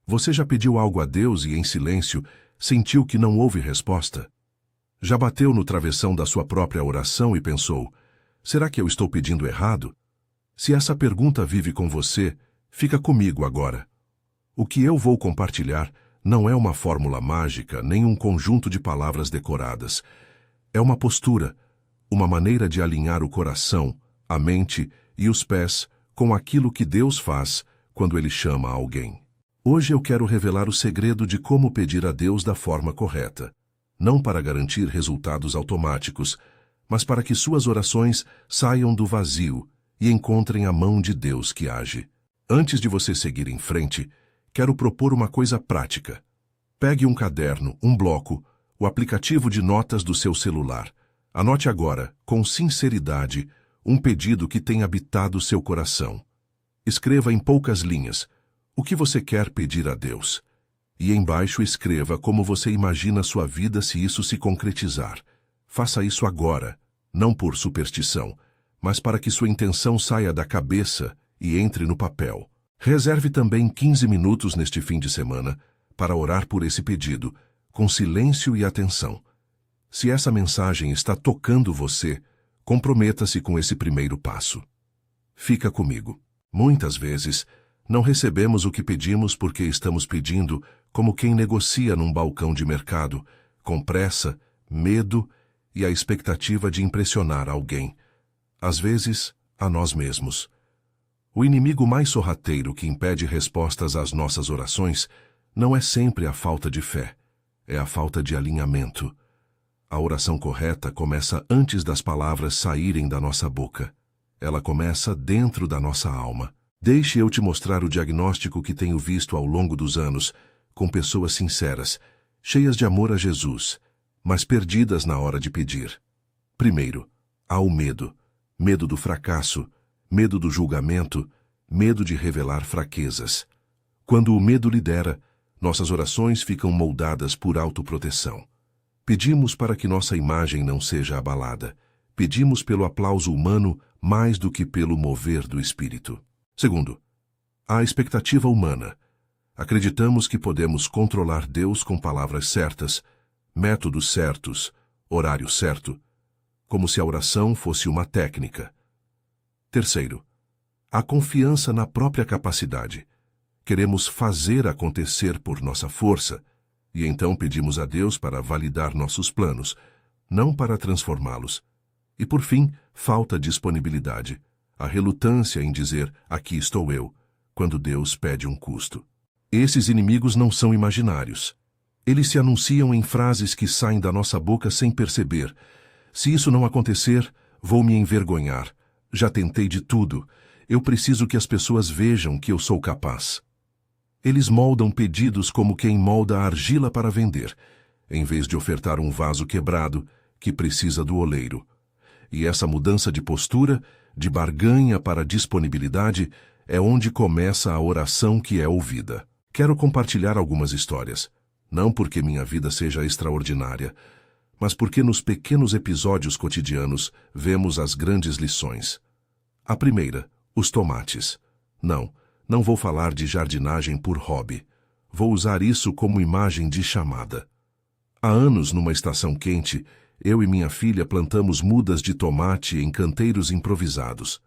Você já pediu algo a Deus e, em silêncio, sentiu que não houve resposta? Já bateu no travessão da sua própria oração e pensou: será que eu estou pedindo errado? Se essa pergunta vive com você, fica comigo agora. O que eu vou compartilhar não é uma fórmula mágica nem um conjunto de palavras decoradas. É uma postura, uma maneira de alinhar o coração, a mente e os pés com aquilo que Deus faz quando Ele chama alguém. Hoje eu quero revelar o segredo de como pedir a Deus da forma correta, não para garantir resultados automáticos, mas para que suas orações saiam do vazio e encontrem a mão de Deus que age. Antes de você seguir em frente, quero propor uma coisa prática. Pegue um caderno, um bloco, o aplicativo de notas do seu celular. Anote agora, com sinceridade, um pedido que tem habitado seu coração. Escreva em poucas linhas o que você quer pedir a Deus. E embaixo escreva como você imagina sua vida se isso se concretizar. Faça isso agora, não por superstição, mas para que sua intenção saia da cabeça e entre no papel. Reserve também 15 minutos neste fim de semana para orar por esse pedido, com silêncio e atenção. Se essa mensagem está tocando você, comprometa-se com esse primeiro passo. Fica comigo. Muitas vezes, não recebemos o que pedimos porque estamos pedindo como quem negocia num balcão de mercado, com pressa, medo e a expectativa de impressionar alguém. Às vezes, a nós mesmos. O inimigo mais sorrateiro que impede respostas às nossas orações não é sempre a falta de fé, é a falta de alinhamento. A oração correta começa antes das palavras saírem da nossa boca. Ela começa dentro da nossa alma. Deixe eu te mostrar o diagnóstico que tenho visto ao longo dos anos, com pessoas sinceras, cheias de amor a Jesus, mas perdidas na hora de pedir. Primeiro, há o medo. Medo do fracasso, medo do julgamento, medo de revelar fraquezas. Quando o medo lidera, nossas orações ficam moldadas por autoproteção. Pedimos para que nossa imagem não seja abalada. Pedimos pelo aplauso humano mais do que pelo mover do Espírito. Segundo, a expectativa humana. Acreditamos que podemos controlar Deus com palavras certas, métodos certos, horário certo, como se a oração fosse uma técnica. Terceiro, a confiança na própria capacidade. Queremos fazer acontecer por nossa força, e então pedimos a Deus para validar nossos planos, não para transformá-los. E por fim, falta disponibilidade. A relutância em dizer, aqui estou eu, quando Deus pede um custo. Esses inimigos não são imaginários. Eles se anunciam em frases que saem da nossa boca sem perceber. Se isso não acontecer, vou me envergonhar. Já tentei de tudo. Eu preciso que as pessoas vejam que eu sou capaz. Eles moldam pedidos como quem molda a argila para vender, em vez de ofertar um vaso quebrado que precisa do oleiro. E essa mudança de postura, de barganha para disponibilidade, é onde começa a oração que é ouvida. Quero compartilhar algumas histórias, não porque minha vida seja extraordinária, mas porque nos pequenos episódios cotidianos vemos as grandes lições. A primeira, os tomates. Não vou falar de jardinagem por hobby. Vou usar isso como imagem de chamada. Há anos, numa estação quente, eu e minha filha plantamos mudas de tomate em canteiros improvisados.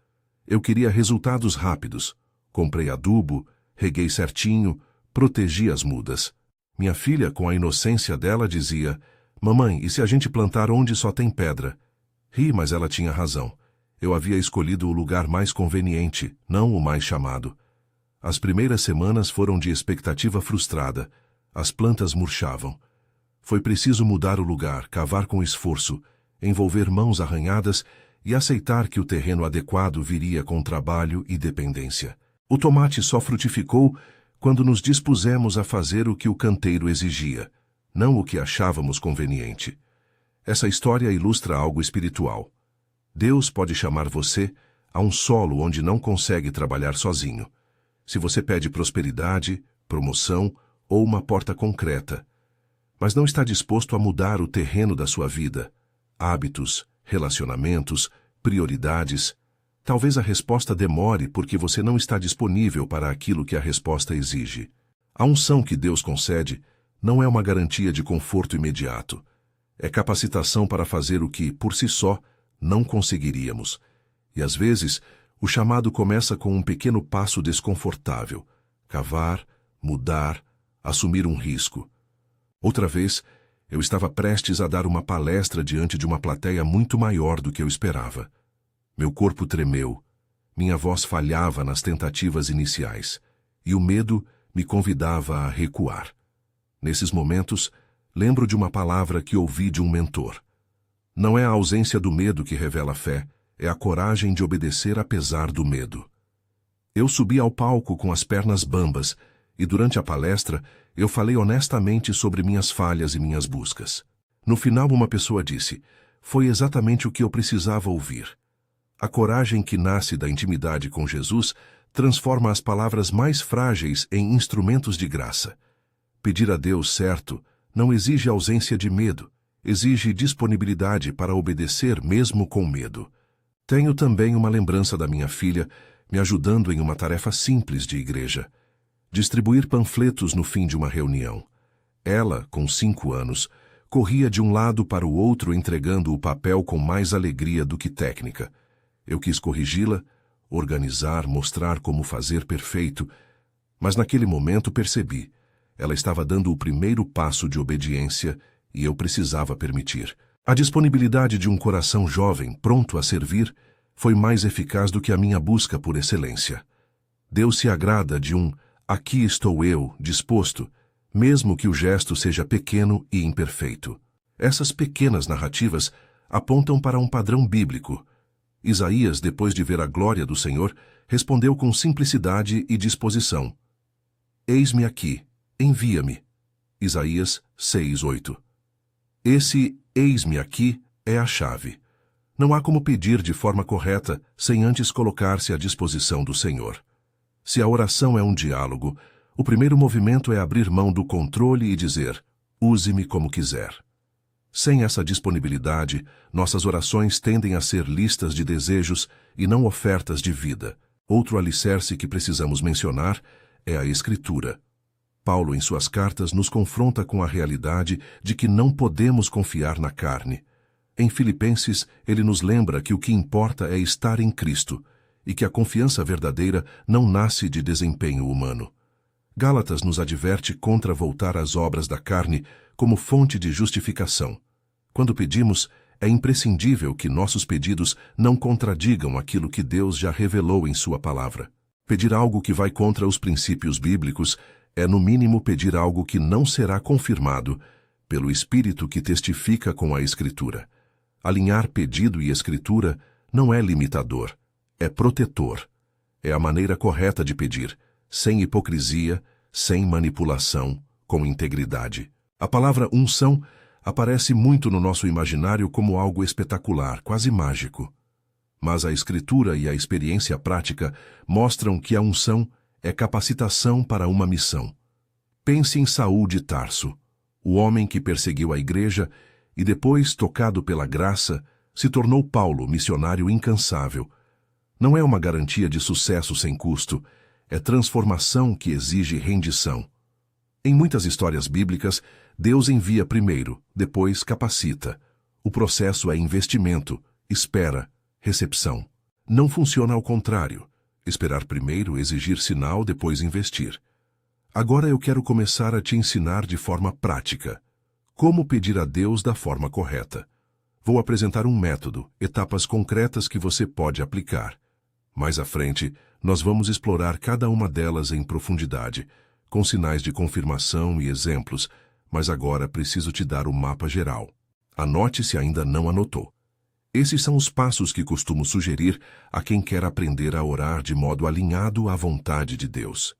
Eu queria resultados rápidos. Comprei adubo, reguei certinho, protegi as mudas. Minha filha, com a inocência dela, dizia: "Mamãe, e se a gente plantar onde só tem pedra?" Ri, mas ela tinha razão. Eu havia escolhido o lugar mais conveniente, não o mais chamado. As primeiras semanas foram de expectativa frustrada. As plantas murchavam. Foi preciso mudar o lugar, cavar com esforço, envolver mãos arranhadas e aceitar que o terreno adequado viria com trabalho e dependência. O tomate só frutificou quando nos dispusemos a fazer o que o canteiro exigia, não o que achávamos conveniente. Essa história ilustra algo espiritual. Deus pode chamar você a um solo onde não consegue trabalhar sozinho. Se você pede prosperidade, promoção ou uma porta concreta, mas não está disposto a mudar o terreno da sua vida, hábitos, relacionamentos, prioridades, talvez a resposta demore porque você não está disponível para aquilo que a resposta exige. A unção que Deus concede não é uma garantia de conforto imediato. É capacitação para fazer o que, por si só, não conseguiríamos. E às vezes, o chamado começa com um pequeno passo desconfortável: cavar, mudar, assumir um risco. Outra vez, eu estava prestes a dar uma palestra diante de uma plateia muito maior do que eu esperava. Meu corpo tremeu, minha voz falhava nas tentativas iniciais, e o medo me convidava a recuar. Nesses momentos, lembro de uma palavra que ouvi de um mentor. Não é a ausência do medo que revela a fé, é a coragem de obedecer apesar do medo. Eu subi ao palco com as pernas bambas, e durante a palestra eu falei honestamente sobre minhas falhas e minhas buscas. No final, uma pessoa disse: "Foi exatamente o que eu precisava ouvir." A coragem que nasce da intimidade com Jesus transforma as palavras mais frágeis em instrumentos de graça. Pedir a Deus certo não exige ausência de medo, exige disponibilidade para obedecer mesmo com medo. Tenho também uma lembrança da minha filha me ajudando em uma tarefa simples de igreja: distribuir panfletos no fim de uma reunião. Ela, com 5 anos, corria de um lado para o outro entregando o papel com mais alegria do que técnica. Eu quis corrigi-la, organizar, mostrar como fazer perfeito, mas naquele momento percebi: ela estava dando o primeiro passo de obediência e eu precisava permitir. A disponibilidade de um coração jovem, pronto a servir, foi mais eficaz do que a minha busca por excelência. Deus se agrada de um "aqui estou eu" disposto, mesmo que o gesto seja pequeno e imperfeito. Essas pequenas narrativas apontam para um padrão bíblico. Isaías, depois de ver a glória do Senhor, respondeu com simplicidade e disposição: "Eis-me aqui, envia-me." Isaías 6:8. Esse "eis-me aqui" é a chave. Não há como pedir de forma correta sem antes colocar-se à disposição do Senhor. Se a oração é um diálogo, o primeiro movimento é abrir mão do controle e dizer: "Use-me como quiser." Sem essa disponibilidade, nossas orações tendem a ser listas de desejos e não ofertas de vida. Outro alicerce que precisamos mencionar é a Escritura. Paulo, em suas cartas, nos confronta com a realidade de que não podemos confiar na carne. Em Filipenses, ele nos lembra que o que importa é estar em Cristo e que a confiança verdadeira não nasce de desempenho humano. Gálatas nos adverte contra voltar às obras da carne como fonte de justificação. Quando pedimos, é imprescindível que nossos pedidos não contradigam aquilo que Deus já revelou em sua palavra. Pedir algo que vai contra os princípios bíblicos é, no mínimo, pedir algo que não será confirmado pelo Espírito que testifica com a Escritura. Alinhar pedido e Escritura não é limitador, é protetor. É a maneira correta de pedir, sem hipocrisia, sem manipulação, com integridade. A palavra unção aparece muito no nosso imaginário como algo espetacular, quase mágico. Mas a Escritura e a experiência prática mostram que a unção é capacitação para uma missão. Pense em Saul de Tarso, o homem que perseguiu a igreja e depois, tocado pela graça, se tornou Paulo, missionário incansável. Não é uma garantia de sucesso sem custo, é transformação que exige rendição. Em muitas histórias bíblicas, Deus envia primeiro, depois capacita. O processo é investimento, espera, recepção. Não funciona ao contrário. Esperar primeiro, exigir sinal, depois investir. Agora eu quero começar a te ensinar de forma prática como pedir a Deus da forma correta. Vou apresentar um método, etapas concretas que você pode aplicar. Mais à frente, nós vamos explorar cada uma delas em profundidade, com sinais de confirmação e exemplos, mas agora preciso te dar o mapa geral. Anote se ainda não anotou. Esses são os passos que costumo sugerir a quem quer aprender a orar de modo alinhado à vontade de Deus.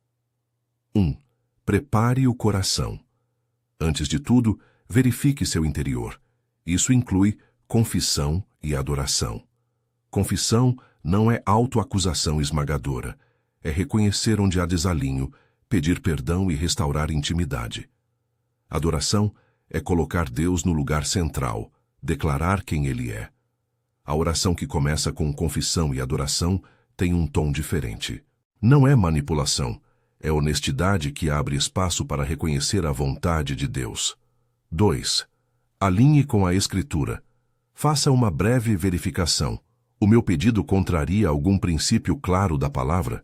1. Prepare o coração. Antes de tudo, verifique seu interior. Isso inclui confissão e adoração. Confissão não é autoacusação esmagadora. É reconhecer onde há desalinho, pedir perdão e restaurar intimidade. Adoração é colocar Deus no lugar central, declarar quem Ele é. A oração que começa com confissão e adoração tem um tom diferente. Não é manipulação, É honestidade que abre espaço para reconhecer a vontade de Deus. 2. Alinhe com a Escritura. Faça uma breve verificação. O meu pedido contraria algum princípio claro da palavra?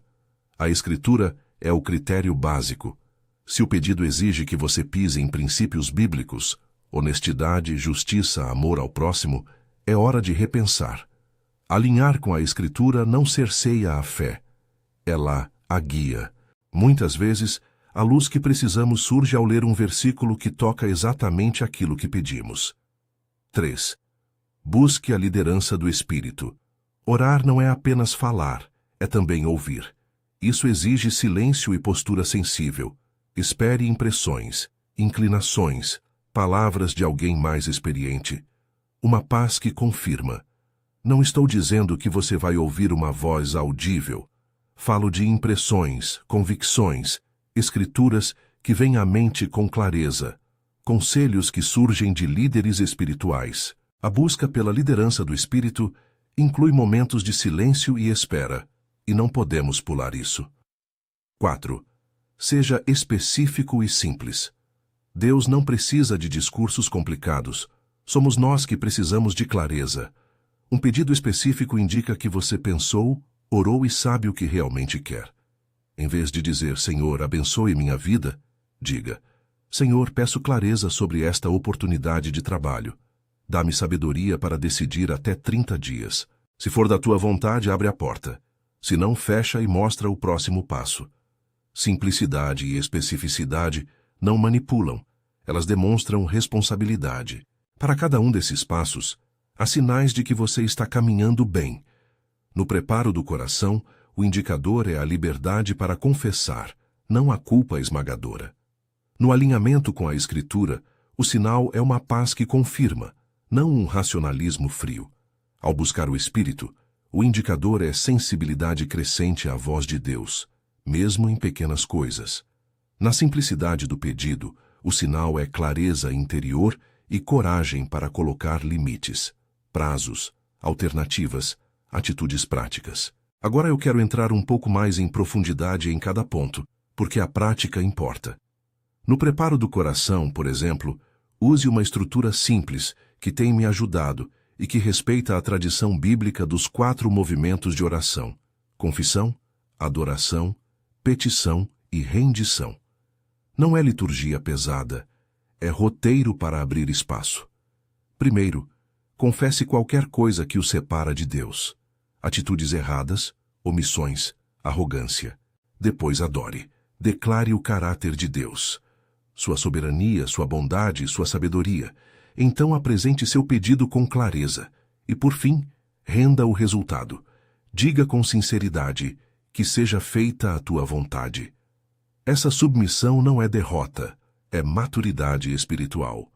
A Escritura é o critério básico. Se o pedido exige que você pise em princípios bíblicos, honestidade, justiça, amor ao próximo, é hora de repensar. Alinhar com a Escritura não cerceia a fé. Ela a guia. Muitas vezes, a luz que precisamos surge ao ler um versículo que toca exatamente aquilo que pedimos. 3. Busque a liderança do Espírito. Orar não é apenas falar, é também ouvir. Isso exige silêncio e postura sensível. Espere impressões, inclinações, palavras de alguém mais experiente. Uma paz que confirma. Não estou dizendo que você vai ouvir uma voz audível. Falo de impressões, convicções, escrituras que vêm à mente com clareza, conselhos que surgem de líderes espirituais. A busca pela liderança do Espírito inclui momentos de silêncio e espera, e não podemos pular isso. 4. Seja específico e simples. Deus não precisa de discursos complicados. Somos nós que precisamos de clareza. Um pedido específico indica que você pensou, orou e sabe o que realmente quer. Em vez de dizer, Senhor, abençoe minha vida, diga, Senhor, peço clareza sobre esta oportunidade de trabalho. Dá-me sabedoria para decidir até 30 dias. Se for da tua vontade, abre a porta. Se não, fecha e mostra o próximo passo. Simplicidade e especificidade não manipulam. Elas demonstram responsabilidade. Para cada um desses passos, há sinais de que você está caminhando bem. No preparo do coração, o indicador é a liberdade para confessar, não a culpa esmagadora. No alinhamento com a Escritura, o sinal é uma paz que confirma, não um racionalismo frio. Ao buscar o Espírito, o indicador é sensibilidade crescente à voz de Deus, mesmo em pequenas coisas. Na simplicidade do pedido, o sinal é clareza interior e coragem para colocar limites, prazos, alternativas, atitudes práticas. Agora eu quero entrar um pouco mais em profundidade em cada ponto, porque a prática importa. No preparo do coração, por exemplo, use uma estrutura simples que tem me ajudado e que respeita a tradição bíblica dos 4 movimentos de oração: confissão, adoração, petição e rendição. Não é liturgia pesada, é roteiro para abrir espaço. Primeiro, confesse qualquer coisa que o separa de Deus. Atitudes erradas, omissões, arrogância. Depois adore. Declare o caráter de Deus. Sua soberania, sua bondade, sua sabedoria. Então apresente seu pedido com clareza. E por fim, renda o resultado. Diga com sinceridade, que seja feita a tua vontade. Essa submissão não é derrota, é maturidade espiritual.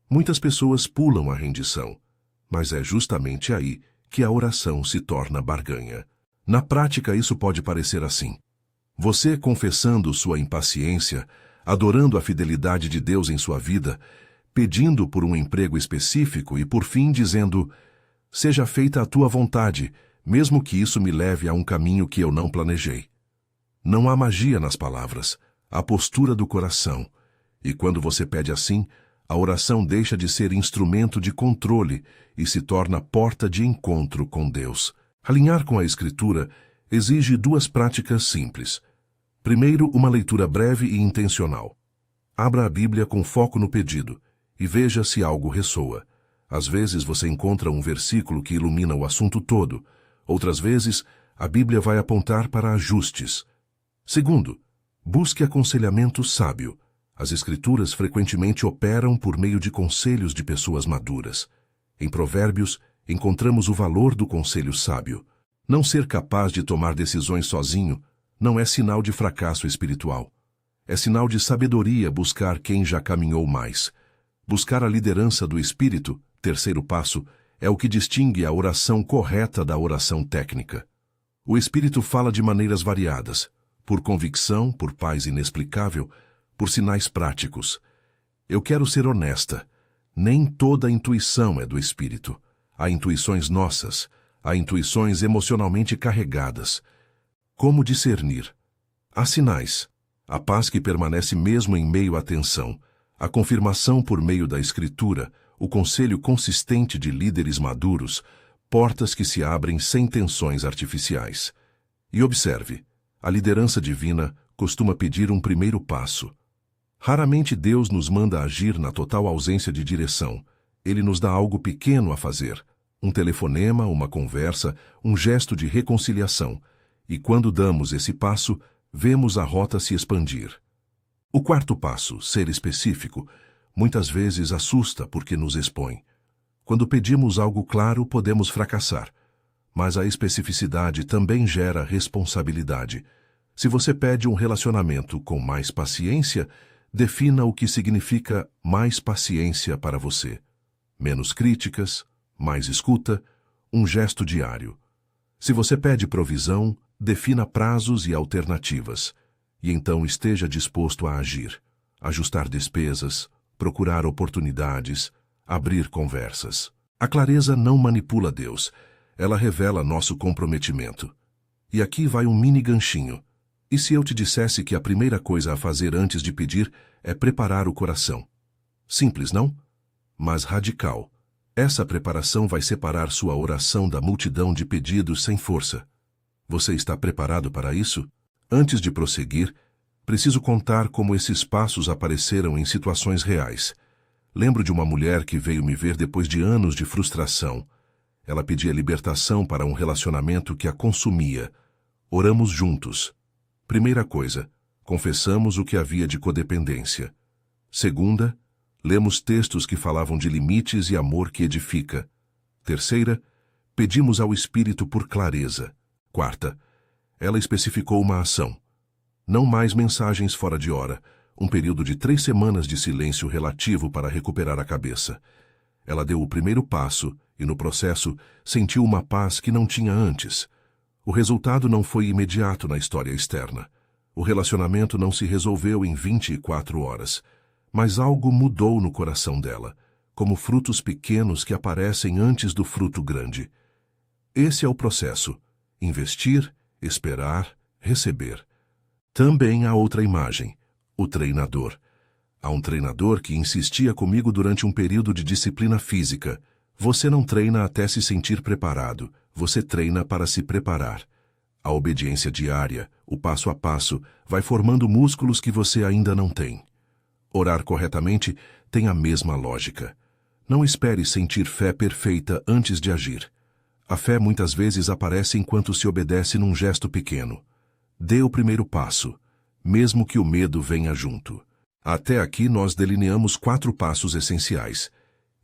Muitas pessoas pulam a rendição, mas é justamente aí que a oração se torna barganha. Na prática, isso pode parecer assim. Você confessando sua impaciência, adorando a fidelidade de Deus em sua vida, pedindo por um emprego específico e, por fim, dizendo, seja feita a tua vontade, mesmo que isso me leve a um caminho que eu não planejei. Não há magia nas palavras, há postura do coração. E quando você pede assim, a oração deixa de ser instrumento de controle e se torna porta de encontro com Deus. Alinhar com a Escritura exige 2 práticas simples. Primeiro, uma leitura breve e intencional. Abra a Bíblia com foco no pedido e veja se algo ressoa. Às vezes você encontra um versículo que ilumina o assunto todo. Outras vezes, a Bíblia vai apontar para ajustes. Segundo, busque aconselhamento sábio. As Escrituras frequentemente operam por meio de conselhos de pessoas maduras. Em Provérbios, encontramos o valor do conselho sábio. Não ser capaz de tomar decisões sozinho não é sinal de fracasso espiritual. É sinal de sabedoria buscar quem já caminhou mais. Buscar a liderança do Espírito, terceiro passo, é o que distingue a oração correta da oração técnica. O Espírito fala de maneiras variadas, por convicção, por paz inexplicável, por sinais práticos. Eu quero ser honesta. Nem toda intuição é do Espírito. Há intuições nossas, há intuições emocionalmente carregadas. Como discernir? Há sinais. A paz que permanece mesmo em meio à tensão, a confirmação por meio da Escritura, o conselho consistente de líderes maduros, portas que se abrem sem tensões artificiais. E observe, a liderança divina costuma pedir um primeiro passo. Raramente Deus nos manda agir na total ausência de direção. Ele nos dá algo pequeno a fazer, um telefonema, uma conversa, um gesto de reconciliação. E quando damos esse passo, vemos a rota se expandir. O quarto passo, ser específico, muitas vezes assusta porque nos expõe. Quando pedimos algo claro, podemos fracassar. Mas a especificidade também gera responsabilidade. Se você pede um relacionamento com mais paciência, defina o que significa mais paciência para você. Menos críticas, mais escuta, um gesto diário. Se você pede provisão, defina prazos e alternativas. E então esteja disposto a agir, ajustar despesas, procurar oportunidades, abrir conversas. A clareza não manipula Deus, ela revela nosso comprometimento. E aqui vai um mini ganchinho. E se eu te dissesse que a primeira coisa a fazer antes de pedir é preparar o coração? Simples, não? Mas radical. Essa preparação vai separar sua oração da multidão de pedidos sem força. Você está preparado para isso? Antes de prosseguir, preciso contar como esses passos apareceram em situações reais. Lembro de uma mulher que veio me ver depois de anos de frustração. Ela pedia libertação para um relacionamento que a consumia. Oramos juntos. Primeira coisa, confessamos o que havia de codependência. Segunda, lemos textos que falavam de limites e amor que edifica. Terceira, pedimos ao Espírito por clareza. Quarta, ela especificou uma ação. Não mais mensagens fora de hora, um período de 3 semanas de silêncio relativo para recuperar a cabeça. Ela deu o primeiro passo e, no processo, sentiu uma paz que não tinha antes. O resultado não foi imediato na história externa. O relacionamento não se resolveu em 24 horas. Mas algo mudou no coração dela, como frutos pequenos que aparecem antes do fruto grande. Esse é o processo. Investir, esperar, receber. Também há outra imagem, o treinador. Há um treinador que insistia comigo durante um período de disciplina física. Você não treina até se sentir preparado, você treina para se preparar. A obediência diária, o passo a passo, vai formando músculos que você ainda não tem. Orar corretamente tem a mesma lógica. Não espere sentir fé perfeita antes de agir. A fé muitas vezes aparece enquanto se obedece num gesto pequeno. Dê o primeiro passo, mesmo que o medo venha junto. Até aqui nós delineamos 4 passos essenciais,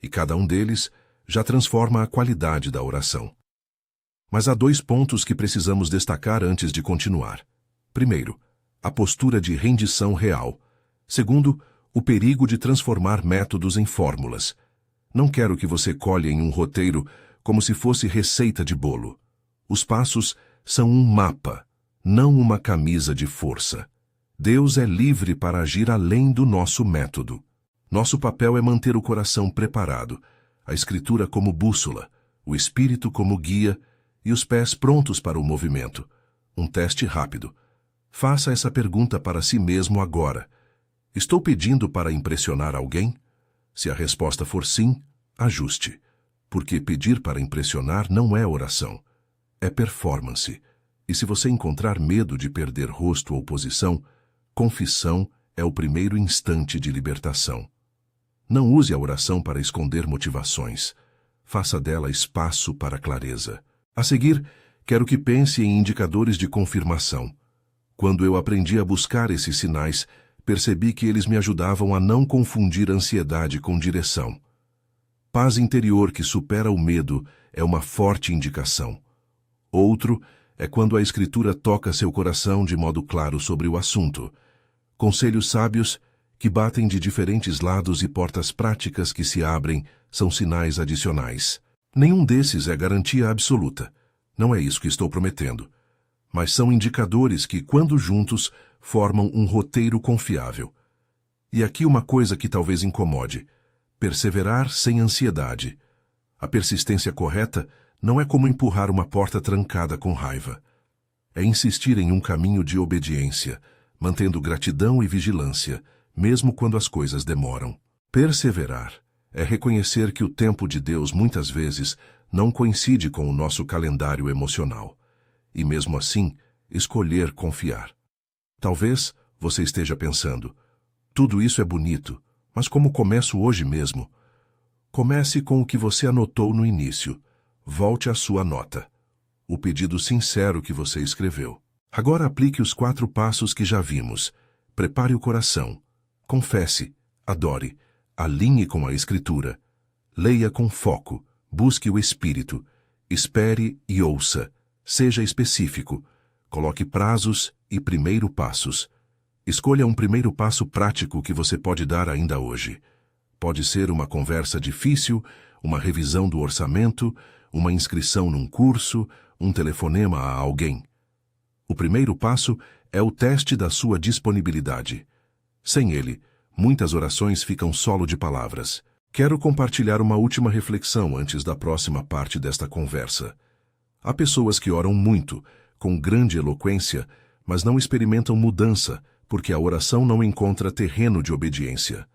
e cada um deles já transforma a qualidade da oração. Mas há 2 pontos que precisamos destacar antes de continuar. Primeiro, a postura de rendição real. Segundo, o perigo de transformar métodos em fórmulas. Não quero que você colhe em um roteiro como se fosse receita de bolo. Os passos são um mapa, não uma camisa de força. Deus é livre para agir além do nosso método. Nosso papel é manter o coração preparado, a Escritura como bússola, o Espírito como guia e os pés prontos para o movimento. Um teste rápido. Faça essa pergunta para si mesmo agora. Estou pedindo para impressionar alguém? Se a resposta for sim, ajuste. Porque pedir para impressionar não é oração, é performance. E se você encontrar medo de perder rosto ou posição, confissão é o primeiro instante de libertação. Não use a oração para esconder motivações. Faça dela espaço para clareza. A seguir, quero que pense em indicadores de confirmação. Quando eu aprendi a buscar esses sinais, percebi que eles me ajudavam a não confundir ansiedade com direção. Paz interior que supera o medo é uma forte indicação. Outro é quando a Escritura toca seu coração de modo claro sobre o assunto. Conselhos sábios que batem de diferentes lados e portas práticas que se abrem são sinais adicionais. Nenhum desses é garantia absoluta. Não é isso que estou prometendo. Mas são indicadores que, quando juntos, formam um roteiro confiável. E aqui uma coisa que talvez incomode. Perseverar sem ansiedade. A persistência correta não é como empurrar uma porta trancada com raiva. É insistir em um caminho de obediência, mantendo gratidão e vigilância, mesmo quando as coisas demoram. Perseverar é reconhecer que o tempo de Deus muitas vezes não coincide com o nosso calendário emocional. E mesmo assim, escolher confiar. Talvez você esteja pensando, tudo isso é bonito, mas como começo hoje mesmo? Comece com o que você anotou no início. Volte à sua nota. O pedido sincero que você escreveu. Agora aplique os 4 passos que já vimos. Prepare o coração. Confesse, adore, alinhe com a Escritura. Leia com foco, busque o Espírito. Espere e ouça. Seja específico. Coloque prazos e primeiro passos. Escolha um primeiro passo prático que você pode dar ainda hoje. Pode ser uma conversa difícil, uma revisão do orçamento, uma inscrição num curso, um telefonema a alguém. O primeiro passo é o teste da sua disponibilidade. Sem ele, muitas orações ficam solo de palavras. Quero compartilhar uma última reflexão antes da próxima parte desta conversa. Há pessoas que oram muito, com grande eloquência, mas não experimentam mudança, porque a oração não encontra terreno de obediência.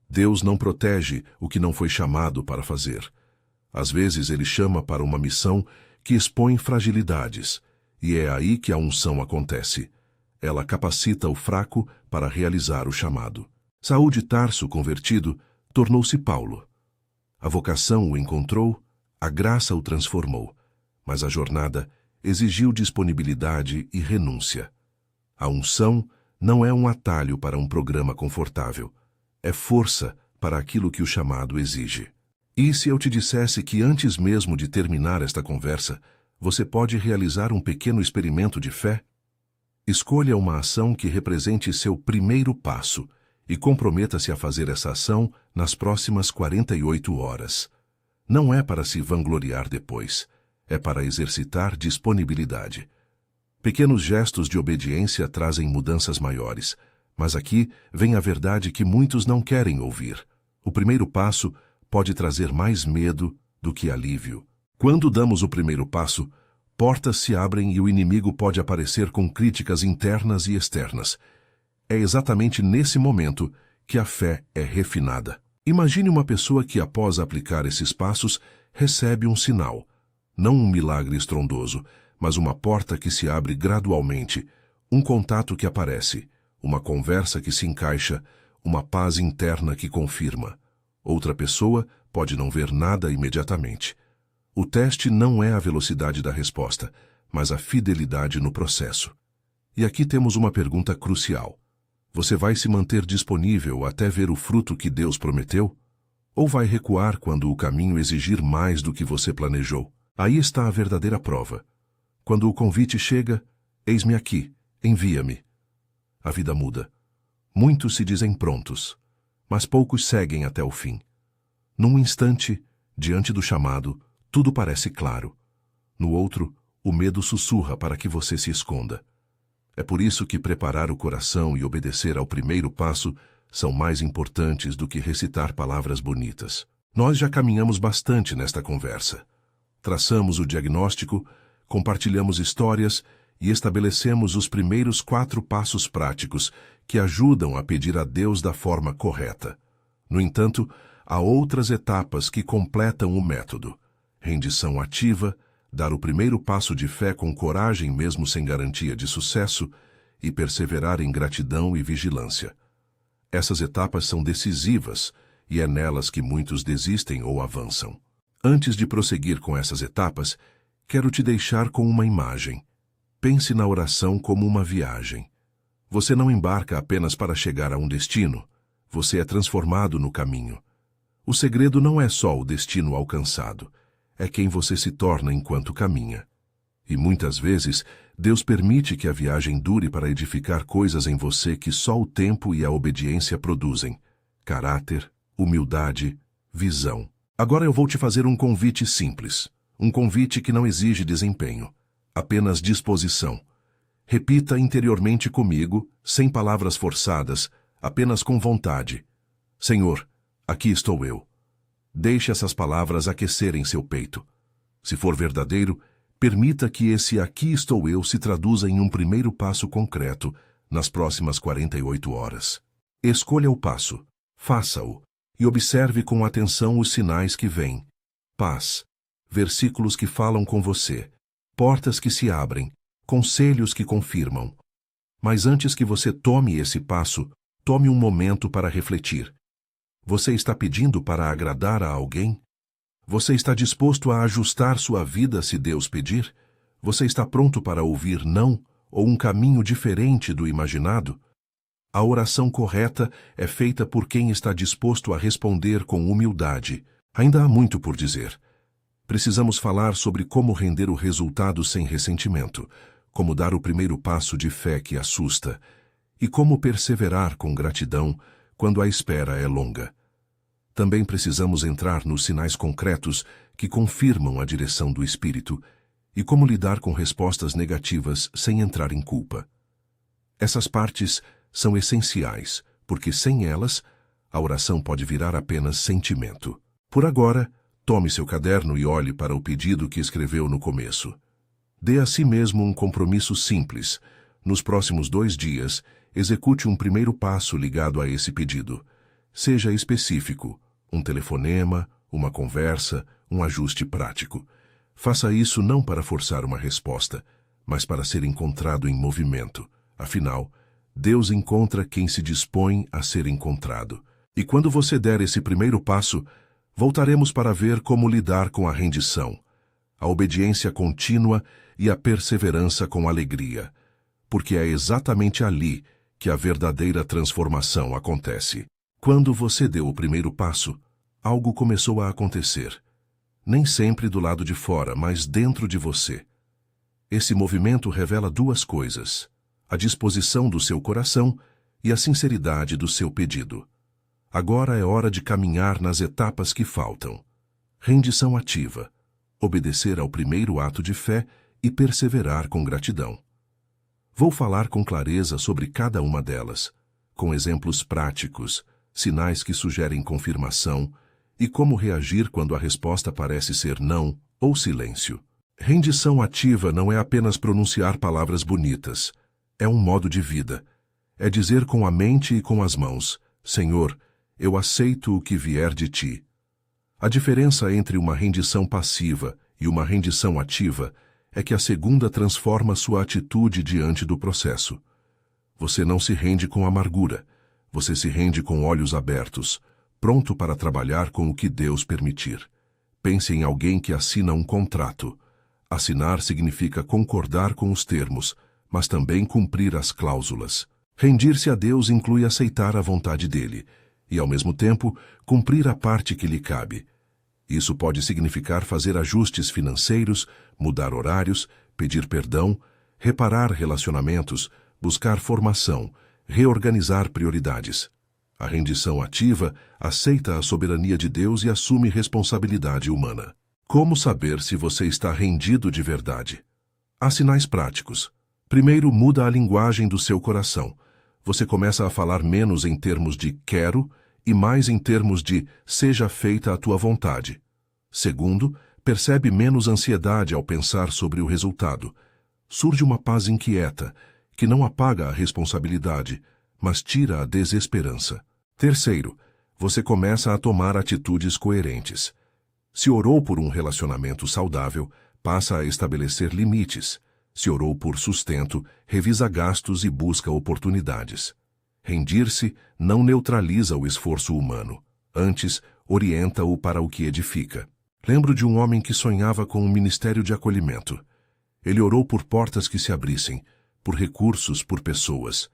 Deus não protege o que não foi chamado para fazer. Às vezes ele chama para uma missão que expõe fragilidades, e é aí que a unção acontece. Ela capacita o fraco para realizar o chamado. Saul de Tarso, convertido, tornou-se Paulo. A vocação o encontrou, a graça o transformou, mas a jornada exigiu disponibilidade e renúncia. A unção não é um atalho para um programa confortável, é força para aquilo que o chamado exige. E se eu te dissesse que antes mesmo de terminar esta conversa, você pode realizar um pequeno experimento de fé? Escolha uma ação que represente seu primeiro passo e comprometa-se a fazer essa ação nas próximas 48 horas. Não é para se vangloriar depois, é para exercitar disponibilidade. Pequenos gestos de obediência trazem mudanças maiores, mas aqui vem a verdade que muitos não querem ouvir. O primeiro passo pode trazer mais medo do que alívio. Quando damos o primeiro passo, portas se abrem e o inimigo pode aparecer com críticas internas e externas. É exatamente nesse momento que a fé é refinada. Imagine uma pessoa que, após aplicar esses passos, recebe um sinal. Não um milagre estrondoso, mas uma porta que se abre gradualmente, um contato que aparece, uma conversa que se encaixa, uma paz interna que confirma. Outra pessoa pode não ver nada imediatamente. O teste não é a velocidade da resposta, mas a fidelidade no processo. E aqui temos uma pergunta crucial. Você vai se manter disponível até ver o fruto que Deus prometeu? Ou vai recuar quando o caminho exigir mais do que você planejou? Aí está a verdadeira prova. Quando o convite chega, eis-me aqui, envia-me. A vida muda. Muitos se dizem prontos, mas poucos seguem até o fim. Num instante, diante do chamado, tudo parece claro. No outro, o medo sussurra para que você se esconda. É por isso que preparar o coração e obedecer ao primeiro passo são mais importantes do que recitar palavras bonitas. Nós já caminhamos bastante nesta conversa. Traçamos o diagnóstico, compartilhamos histórias e estabelecemos os primeiros 4 passos práticos que ajudam a pedir a Deus da forma correta. No entanto, há outras etapas que completam o método. Rendição ativa, dar o primeiro passo de fé com coragem mesmo sem garantia de sucesso e perseverar em gratidão e vigilância. Essas etapas são decisivas e é nelas que muitos desistem ou avançam. Antes de prosseguir com essas etapas, quero te deixar com uma imagem. Pense na oração como uma viagem. Você não embarca apenas para chegar a um destino, você é transformado no caminho. O segredo não é só o destino alcançado, é quem você se torna enquanto caminha. E muitas vezes, Deus permite que a viagem dure para edificar coisas em você que só o tempo e a obediência produzem: caráter, humildade, visão. Agora eu vou te fazer um convite simples, um convite que não exige desempenho, apenas disposição. Repita interiormente comigo, sem palavras forçadas, apenas com vontade: Senhor, aqui estou eu. Deixe essas palavras aquecerem seu peito. Se for verdadeiro, permita que esse aqui estou eu se traduza em um primeiro passo concreto nas próximas 48 horas. Escolha o passo, faça-o, e observe com atenção os sinais que vêm. Paz, versículos que falam com você, portas que se abrem, conselhos que confirmam. Mas antes que você tome esse passo, tome um momento para refletir. Você está pedindo para agradar a alguém? Você está disposto a ajustar sua vida se Deus pedir? Você está pronto para ouvir não ou um caminho diferente do imaginado? A oração correta é feita por quem está disposto a responder com humildade. Ainda há muito por dizer. Precisamos falar sobre como render o resultado sem ressentimento, como dar o primeiro passo de fé que assusta, e como perseverar com gratidão quando a espera é longa. Também precisamos entrar nos sinais concretos que confirmam a direção do Espírito e como lidar com respostas negativas sem entrar em culpa. Essas partes são essenciais, porque sem elas, a oração pode virar apenas sentimento. Por agora, tome seu caderno e olhe para o pedido que escreveu no começo. Dê a si mesmo um compromisso simples. Nos próximos 2 dias, execute um primeiro passo ligado a esse pedido. Seja específico, um telefonema, uma conversa, um ajuste prático. Faça isso não para forçar uma resposta, mas para ser encontrado em movimento. Afinal, Deus encontra quem se dispõe a ser encontrado. E quando você der esse primeiro passo, voltaremos para ver como lidar com a rendição, a obediência contínua e a perseverança com alegria, porque é exatamente ali que a verdadeira transformação acontece. Quando você deu o primeiro passo, algo começou a acontecer. Nem sempre do lado de fora, mas dentro de você. Esse movimento revela 2 coisas: a disposição do seu coração e a sinceridade do seu pedido. Agora é hora de caminhar nas etapas que faltam. Rendição ativa, obedecer ao primeiro ato de fé e perseverar com gratidão. Vou falar com clareza sobre cada uma delas, com exemplos práticos, sinais que sugerem confirmação e como reagir quando a resposta parece ser não ou silêncio. Rendição ativa não é apenas pronunciar palavras bonitas. É um modo de vida. É dizer com a mente e com as mãos: Senhor, eu aceito o que vier de ti. A diferença entre uma rendição passiva e uma rendição ativa é que a segunda transforma sua atitude diante do processo. Você não se rende com amargura. Você se rende com olhos abertos, pronto para trabalhar com o que Deus permitir. Pense em alguém que assina um contrato. Assinar significa concordar com os termos, mas também cumprir as cláusulas. Rendir-se a Deus inclui aceitar a vontade dele e, ao mesmo tempo, cumprir a parte que lhe cabe. Isso pode significar fazer ajustes financeiros, mudar horários, pedir perdão, reparar relacionamentos, buscar formação, reorganizar prioridades. A rendição ativa aceita a soberania de Deus e assume responsabilidade humana. Como saber se você está rendido de verdade? Há sinais práticos. Primeiro, muda a linguagem do seu coração. Você começa a falar menos em termos de quero e mais em termos de seja feita a tua vontade. Segundo, percebe menos ansiedade ao pensar sobre o resultado. Surge uma paz inquieta, que não apaga a responsabilidade, mas tira a desesperança. Terceiro, você começa a tomar atitudes coerentes. Se orou por um relacionamento saudável, passa a estabelecer limites. Se orou por sustento, revisa gastos e busca oportunidades. Rendir-se não neutraliza o esforço humano. Antes, orienta-o para o que edifica. Lembro de um homem que sonhava com um ministério de acolhimento. Ele orou por portas que se abrissem, por recursos, por pessoas.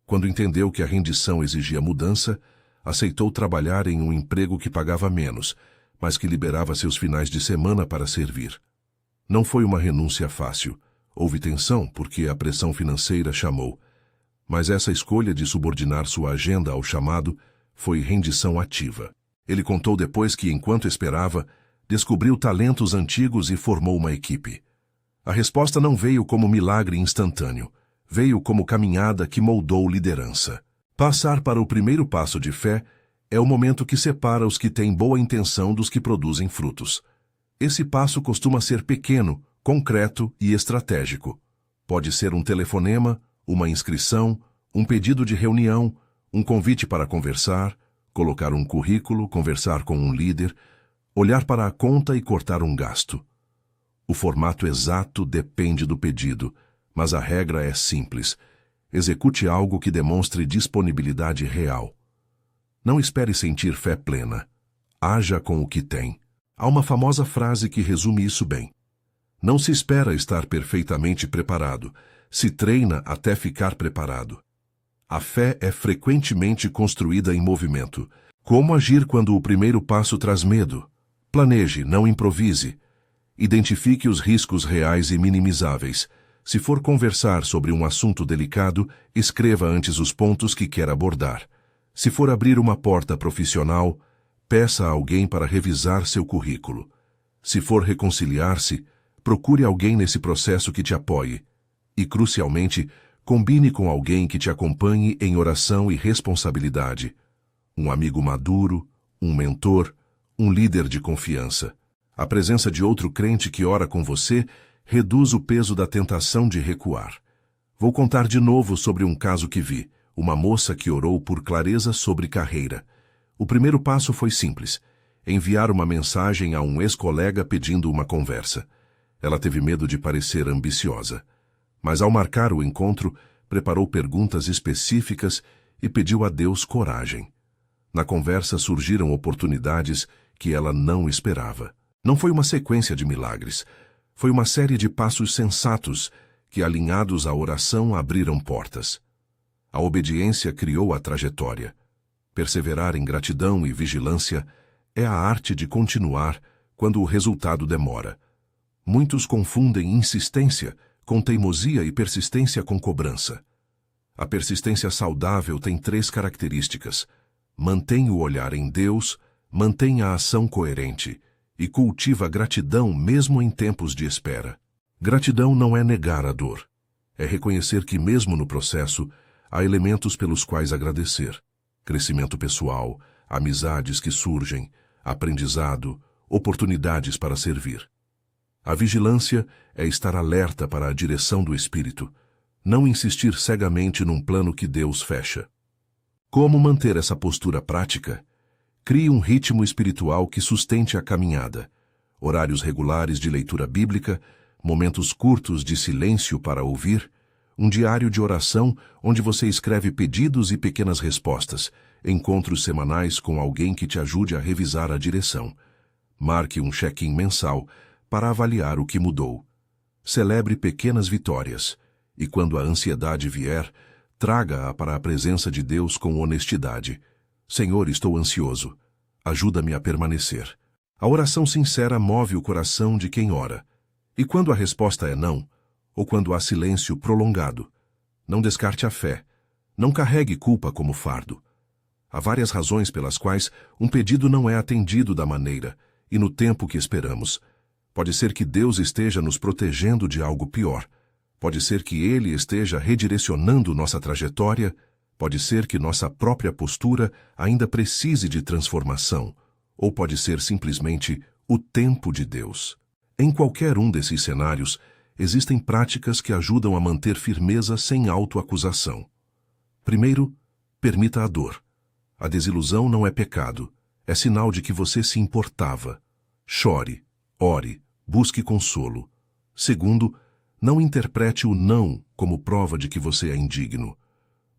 Quando entendeu que a rendição exigia mudança, aceitou trabalhar em um emprego que pagava menos, mas que liberava seus finais de semana para servir. Não foi uma renúncia fácil. Houve tensão porque a pressão financeira chamou. Mas essa escolha de subordinar sua agenda ao chamado foi rendição ativa. Ele contou depois que, enquanto esperava, descobriu talentos antigos e formou uma equipe. A resposta não veio como milagre instantâneo. Veio como caminhada que moldou liderança. Passar para o primeiro passo de fé é o momento que separa os que têm boa intenção dos que produzem frutos. Esse passo costuma ser pequeno, concreto e estratégico. Pode ser um telefonema, uma inscrição, Um pedido de reunião, um convite para conversar, colocar um currículo, conversar com um líder, olhar para a conta e cortar um gasto. O formato exato depende do pedido, mas a regra é simples. Execute algo que demonstre disponibilidade real. Não espere sentir fé plena. Haja com o que tem. Há uma famosa frase que resume isso bem. Não se espera estar perfeitamente preparado, se treina até ficar preparado. A fé é frequentemente construída em movimento. Como agir quando o primeiro passo traz medo? Planeje, não improvise. Identifique os riscos reais e minimizáveis. Se for conversar sobre um assunto delicado, escreva antes os pontos que quer abordar. Se for abrir uma porta profissional, peça a alguém para revisar seu currículo. Se for reconciliar-se, procure alguém nesse processo que te apoie. E, crucialmente, combine com alguém que te acompanhe em oração e responsabilidade. Um amigo maduro, um mentor, um líder de confiança. A presença de outro crente que ora com você reduz o peso da tentação de recuar. Vou contar de novo sobre um caso que vi. Uma moça que orou por clareza sobre carreira. O primeiro passo foi simples: enviar uma mensagem a um ex-colega pedindo uma conversa. Ela teve medo de parecer ambiciosa. Mas ao marcar o encontro, preparou perguntas específicas e pediu a Deus coragem. Na conversa surgiram oportunidades que ela não esperava. Não foi uma sequência de milagres. Foi uma série de passos sensatos que, alinhados à oração, abriram portas. A obediência criou a trajetória. Perseverar em gratidão e vigilância é a arte de continuar quando o resultado demora. Muitos confundem insistência com teimosia e persistência com cobrança. A persistência saudável tem 3 características: mantém o olhar em Deus, mantém a ação coerente e cultiva gratidão mesmo em tempos de espera. Gratidão não é negar a dor. É reconhecer que mesmo no processo, há elementos pelos quais agradecer. Crescimento pessoal, amizades que surgem, aprendizado, oportunidades para servir. A vigilância é estar alerta para a direção do Espírito, não insistir cegamente num plano que Deus fecha. Como manter essa postura prática? Crie um ritmo espiritual que sustente a caminhada. Horários regulares de leitura bíblica, momentos curtos de silêncio para ouvir, um diário de oração onde você escreve pedidos e pequenas respostas, encontros semanais com alguém que te ajude a revisar a direção. Marque um check-in mensal para avaliar o que mudou. Celebre pequenas vitórias e, quando a ansiedade vier, traga-a para a presença de Deus com honestidade. Senhor, estou ansioso. Ajuda-me a permanecer. A oração sincera move o coração de quem ora. E quando a resposta é não, ou quando há silêncio prolongado, não descarte a fé. Não carregue culpa como fardo. Há várias razões pelas quais um pedido não é atendido da maneira e no tempo que esperamos. Pode ser que Deus esteja nos protegendo de algo pior. Pode ser que Ele esteja redirecionando nossa trajetória. Pode ser que nossa própria postura ainda precise de transformação. Ou pode ser simplesmente o tempo de Deus. Em qualquer um desses cenários, existem práticas que ajudam a manter firmeza sem autoacusação. Primeiro, permita a dor. A desilusão não é pecado, é sinal de que você se importava. Chore, ore, busque consolo. Segundo, não interprete o não como prova de que você é indigno.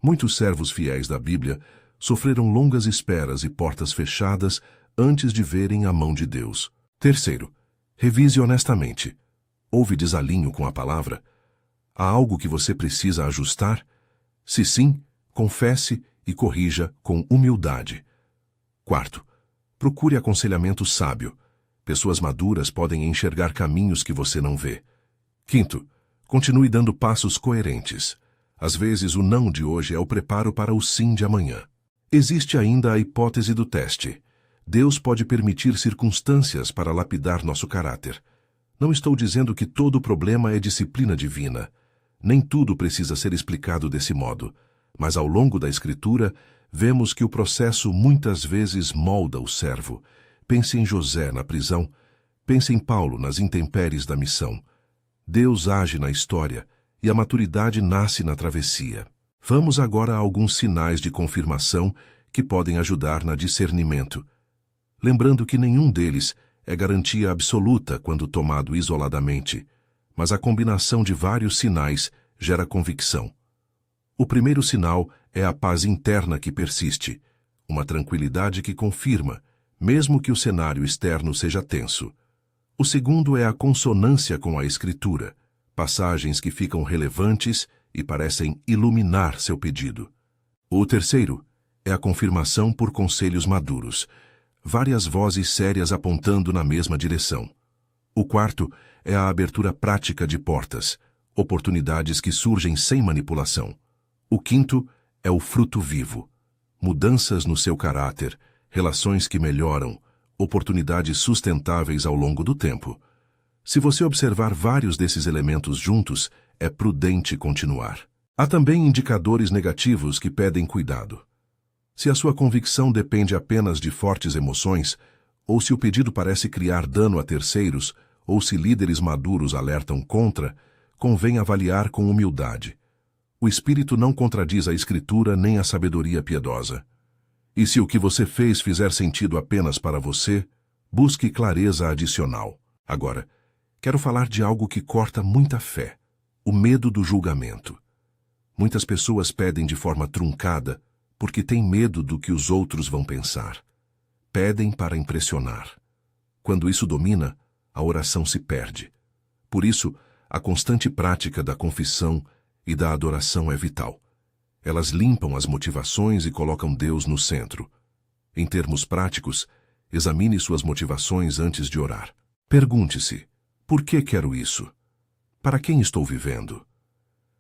Muitos servos fiéis da Bíblia sofreram longas esperas e portas fechadas antes de verem a mão de Deus. Terceiro, revise honestamente. Houve desalinho com a palavra? Há algo que você precisa ajustar? Se sim, confesse e corrija com humildade. Quarto, procure aconselhamento sábio. Pessoas maduras podem enxergar caminhos que você não vê. Quinto, continue dando passos coerentes. Às vezes, o não de hoje é o preparo para o sim de amanhã. Existe ainda a hipótese do teste. Deus pode permitir circunstâncias para lapidar nosso caráter. Não estou dizendo que todo problema é disciplina divina. Nem tudo precisa ser explicado desse modo. Mas ao longo da Escritura, vemos que o processo muitas vezes molda o servo. Pense em José na prisão. Pense em Paulo nas intempéries da missão. Deus age na história e a maturidade nasce na travessia. Vamos agora a alguns sinais de confirmação que podem ajudar no discernimento. Lembrando que nenhum deles é garantia absoluta quando tomado isoladamente, mas a combinação de vários sinais gera convicção. O primeiro sinal é a paz interna que persiste, uma tranquilidade que confirma, mesmo que o cenário externo seja tenso. O segundo é a consonância com a Escritura, passagens que ficam relevantes e parecem iluminar seu pedido. O terceiro é a confirmação por conselhos maduros, várias vozes sérias apontando na mesma direção. O quarto é a abertura prática de portas, oportunidades que surgem sem manipulação. O quinto é o fruto vivo, mudanças no seu caráter, relações que melhoram, oportunidades sustentáveis ao longo do tempo. Se você observar vários desses elementos juntos, é prudente continuar. Há também indicadores negativos que pedem cuidado. Se a sua convicção depende apenas de fortes emoções, ou se o pedido parece criar dano a terceiros, ou se líderes maduros alertam contra, convém avaliar com humildade. O Espírito não contradiz a Escritura nem a sabedoria piedosa. E se o que você fez fizer sentido apenas para você, busque clareza adicional. Agora, quero falar de algo que corta muita fé: o medo do julgamento. Muitas pessoas pedem de forma truncada porque têm medo do que os outros vão pensar. Pedem para impressionar. Quando isso domina, a oração se perde. Por isso, a constante prática da confissão e da adoração é vital. Elas limpam as motivações e colocam Deus no centro. Em termos práticos, examine suas motivações antes de orar. Pergunte-se: por que quero isso? Para quem estou vivendo?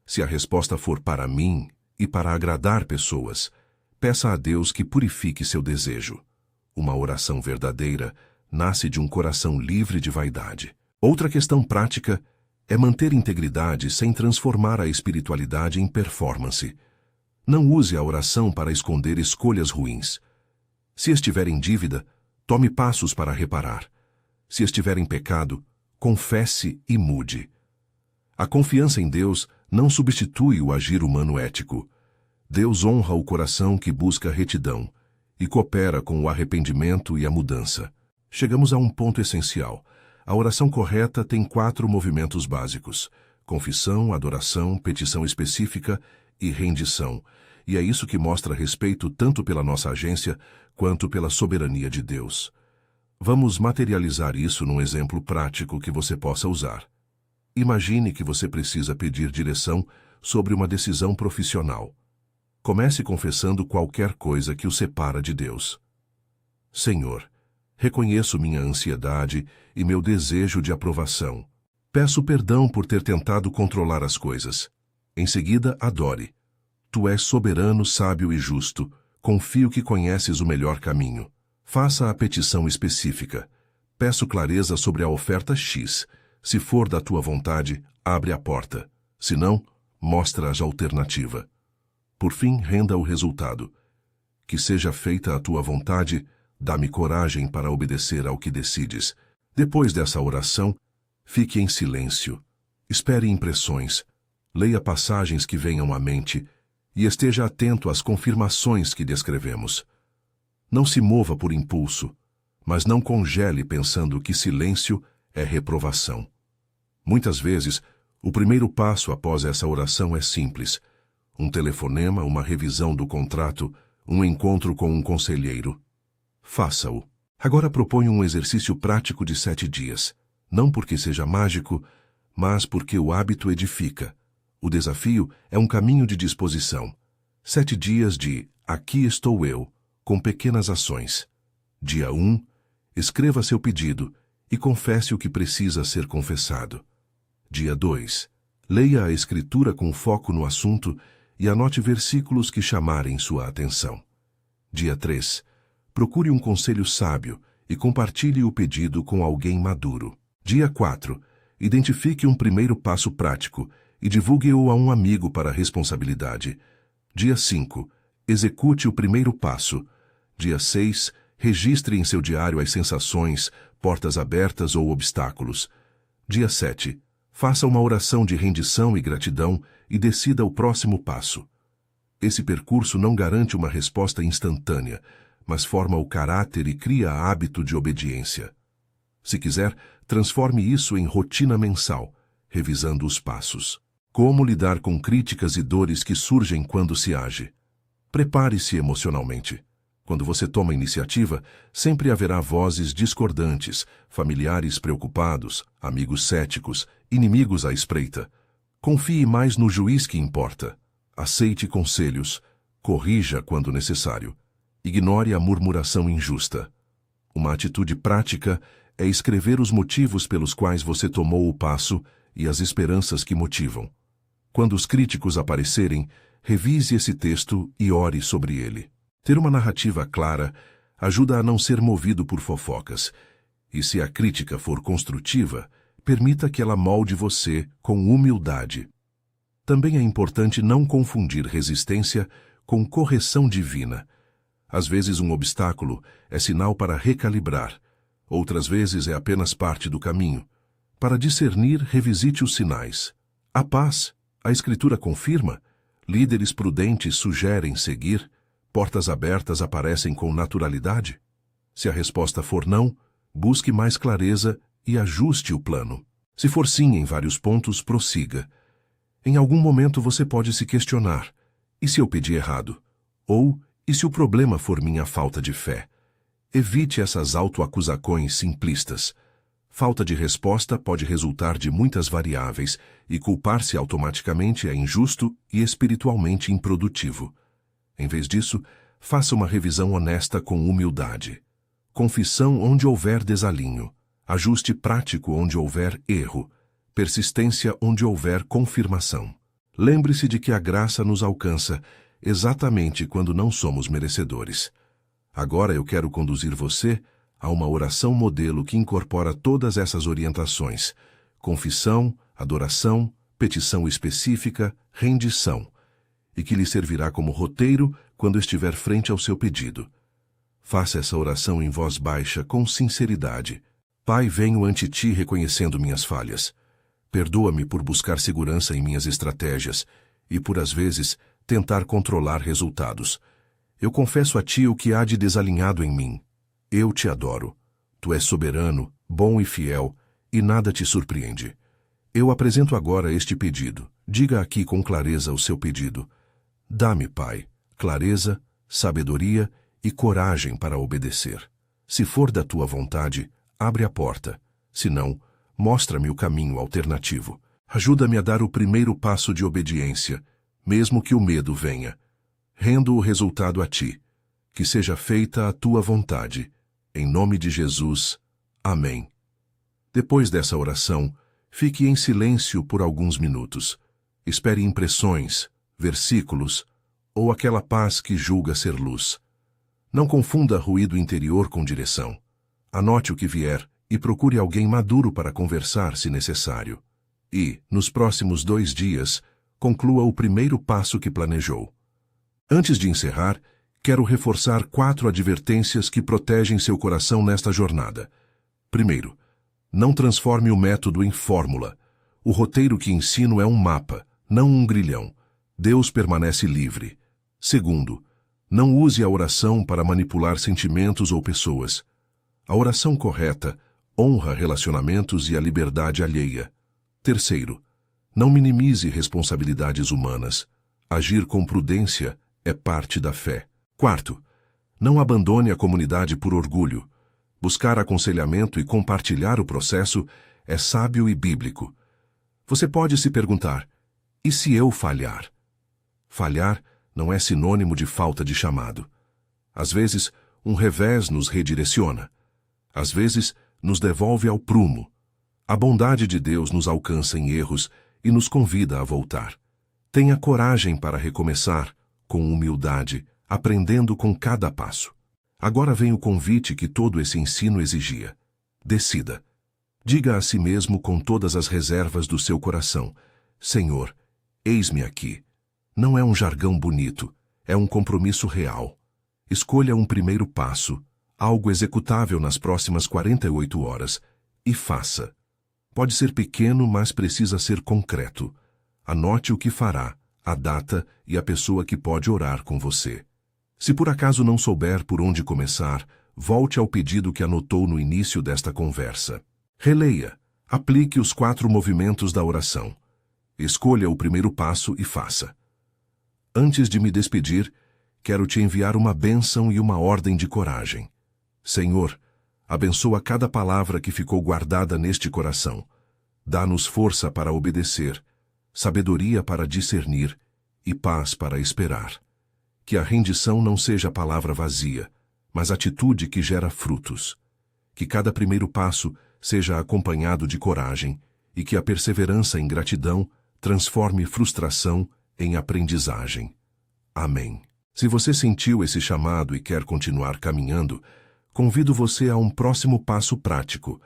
Se a resposta for para mim e para agradar pessoas, peça a Deus que purifique seu desejo. Uma oração verdadeira nasce de um coração livre de vaidade. Outra questão prática é manter integridade sem transformar a espiritualidade em performance. Não use a oração para esconder escolhas ruins. Se estiver em dívida, tome passos para reparar. Se estiver em pecado, confesse e mude. A confiança em Deus não substitui o agir humano ético. Deus honra o coração que busca retidão e coopera com o arrependimento e a mudança. Chegamos a um ponto essencial. A oração correta tem 4 movimentos básicos: confissão, adoração, petição específica e rendição. E é isso que mostra respeito tanto pela nossa agência quanto pela soberania de Deus. Vamos materializar isso num exemplo prático que você possa usar. Imagine que você precisa pedir direção sobre uma decisão profissional. Comece confessando qualquer coisa que o separa de Deus. Senhor, reconheço minha ansiedade e meu desejo de aprovação. Peço perdão por ter tentado controlar as coisas. Em seguida, adore. Tu és soberano, sábio e justo. Confio que conheces o melhor caminho. Faça a petição específica. Peço clareza sobre a oferta X. Se for da tua vontade, abre a porta. Se não, mostra a alternativa. Por fim, renda o resultado. Que seja feita a tua vontade, dá-me coragem para obedecer ao que decides. Depois dessa oração, fique em silêncio. Espere impressões. Leia passagens que venham à mente e esteja atento às confirmações que descrevemos. Não se mova por impulso, mas não congele pensando que silêncio é reprovação. Muitas vezes, o primeiro passo após essa oração é simples: um telefonema, uma revisão do contrato, um encontro com um conselheiro. Faça-o. Agora proponho um exercício prático de 7 dias, não porque seja mágico, mas porque o hábito edifica. O desafio é um caminho de disposição. 7 dias de Aqui estou eu, com pequenas ações. Dia 1, escreva seu pedido e confesse o que precisa ser confessado. Dia 2, leia a Escritura com foco no assunto e anote versículos que chamarem sua atenção. Dia 3, procure um conselho sábio e compartilhe o pedido com alguém maduro. Dia 4, identifique um primeiro passo prático e divulgue-o a um amigo para responsabilidade. Dia 5, execute o primeiro passo. Dia 6, registre em seu diário as sensações, portas abertas ou obstáculos. Dia 7, faça uma oração de rendição e gratidão e decida o próximo passo. Esse percurso não garante uma resposta instantânea, mas forma o caráter e cria hábito de obediência. Se quiser, transforme isso em rotina mensal, revisando os passos. Como lidar com críticas e dores que surgem quando se age? Prepare-se emocionalmente. Quando você toma iniciativa, sempre haverá vozes discordantes, familiares preocupados, amigos céticos, inimigos à espreita. Confie mais no juiz que importa. Aceite conselhos. Corrija quando necessário. Ignore a murmuração injusta. Uma atitude prática é escrever os motivos pelos quais você tomou o passo e as esperanças que motivam. Quando os críticos aparecerem, revise esse texto e ore sobre ele. Ter uma narrativa clara ajuda a não ser movido por fofocas, e se a crítica for construtiva, permita que ela molde você com humildade. Também é importante não confundir resistência com correção divina. Às vezes um obstáculo é sinal para recalibrar, outras vezes é apenas parte do caminho. Para discernir, revisite os sinais. A paz, a Escritura confirma, líderes prudentes sugerem seguir, portas abertas aparecem com naturalidade. Se a resposta for não, busque mais clareza e ajuste o plano. Se for sim em vários pontos, prossiga. Em algum momento você pode se questionar: e se eu pedi errado? Ou, e se o problema for minha falta de fé? Evite essas autoacusações simplistas. Falta de resposta pode resultar de muitas variáveis e culpar-se automaticamente é injusto e espiritualmente improdutivo. Em vez disso, faça uma revisão honesta com humildade. Confissão onde houver desalinho. Ajuste prático onde houver erro. Persistência onde houver confirmação. Lembre-se de que a graça nos alcança exatamente quando não somos merecedores. Agora eu quero conduzir você a uma oração modelo que incorpora todas essas orientações: confissão, adoração, petição específica, rendição, e que lhe servirá como roteiro quando estiver frente ao seu pedido. Faça essa oração em voz baixa, com sinceridade. Pai, venho ante ti reconhecendo minhas falhas. Perdoa-me por buscar segurança em minhas estratégias e por, às vezes, tentar controlar resultados. Eu confesso a ti o que há de desalinhado em mim. Eu te adoro. Tu és soberano, bom e fiel, e nada te surpreende. Eu apresento agora este pedido. Diga aqui com clareza o seu pedido. Dá-me, Pai, clareza, sabedoria e coragem para obedecer. Se for da tua vontade, abre a porta. Se não, mostra-me o caminho alternativo. Ajuda-me a dar o primeiro passo de obediência, mesmo que o medo venha. Rendo o resultado a ti. Que seja feita a tua vontade. Em nome de Jesus. Amém. Depois dessa oração, fique em silêncio por alguns minutos. Espere impressões, versículos ou aquela paz que julga ser luz. Não confunda ruído interior com direção. Anote o que vier e procure alguém maduro para conversar se necessário. E, nos próximos 2 dias, conclua o primeiro passo que planejou. Antes de encerrar, quero reforçar 4 advertências que protegem seu coração nesta jornada. Primeiro, não transforme o método em fórmula. O roteiro que ensino é um mapa, não um grilhão. Deus permanece livre. Segundo, não use a oração para manipular sentimentos ou pessoas. A oração correta honra relacionamentos e a liberdade alheia. Terceiro, não minimize responsabilidades humanas. Agir com prudência é parte da fé. Quarto, não abandone a comunidade por orgulho. Buscar aconselhamento e compartilhar o processo é sábio e bíblico. Você pode se perguntar: e se eu falhar? Falhar não é sinônimo de falta de chamado. Às vezes, um revés nos redireciona. Às vezes, nos devolve ao prumo. A bondade de Deus nos alcança em erros e nos convida a voltar. Tenha coragem para recomeçar, com humildade, aprendendo com cada passo. Agora vem o convite que todo esse ensino exigia. Decida. Diga a si mesmo com todas as reservas do seu coração: Senhor, eis-me aqui. Não é um jargão bonito, é um compromisso real. Escolha um primeiro passo, algo executável nas próximas 48 horas, e faça. Pode ser pequeno, mas precisa ser concreto. Anote o que fará, a data e a pessoa que pode orar com você. Se por acaso não souber por onde começar, volte ao pedido que anotou no início desta conversa. Releia. Aplique os 4 movimentos da oração. Escolha o primeiro passo e faça. Antes de me despedir, quero te enviar uma bênção e uma ordem de coragem. Senhor, abençoa cada palavra que ficou guardada neste coração. Dá-nos força para obedecer, sabedoria para discernir e paz para esperar. Que a rendição não seja palavra vazia, mas atitude que gera frutos. Que cada primeiro passo seja acompanhado de coragem e que a perseverança em gratidão transforme frustração em aprendizagem. Amém. Se você sentiu esse chamado e quer continuar caminhando, convido você a um próximo passo prático.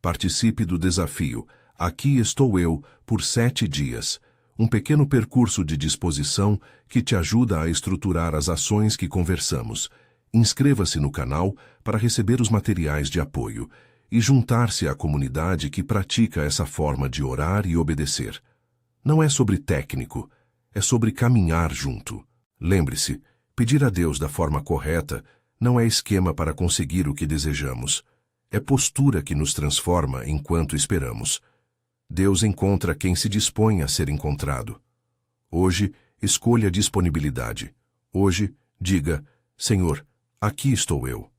Participe do desafio Aqui Estou Eu por 7 dias, um pequeno percurso de disposição que te ajuda a estruturar as ações que conversamos. Inscreva-se no canal para receber os materiais de apoio e juntar-se à comunidade que pratica essa forma de orar e obedecer. Não é sobre técnico, é sobre caminhar junto. Lembre-se, pedir a Deus da forma correta não é esquema para conseguir o que desejamos. É postura que nos transforma enquanto esperamos. Deus encontra quem se dispõe a ser encontrado. Hoje, escolha disponibilidade. Hoje, diga, Senhor, aqui estou eu.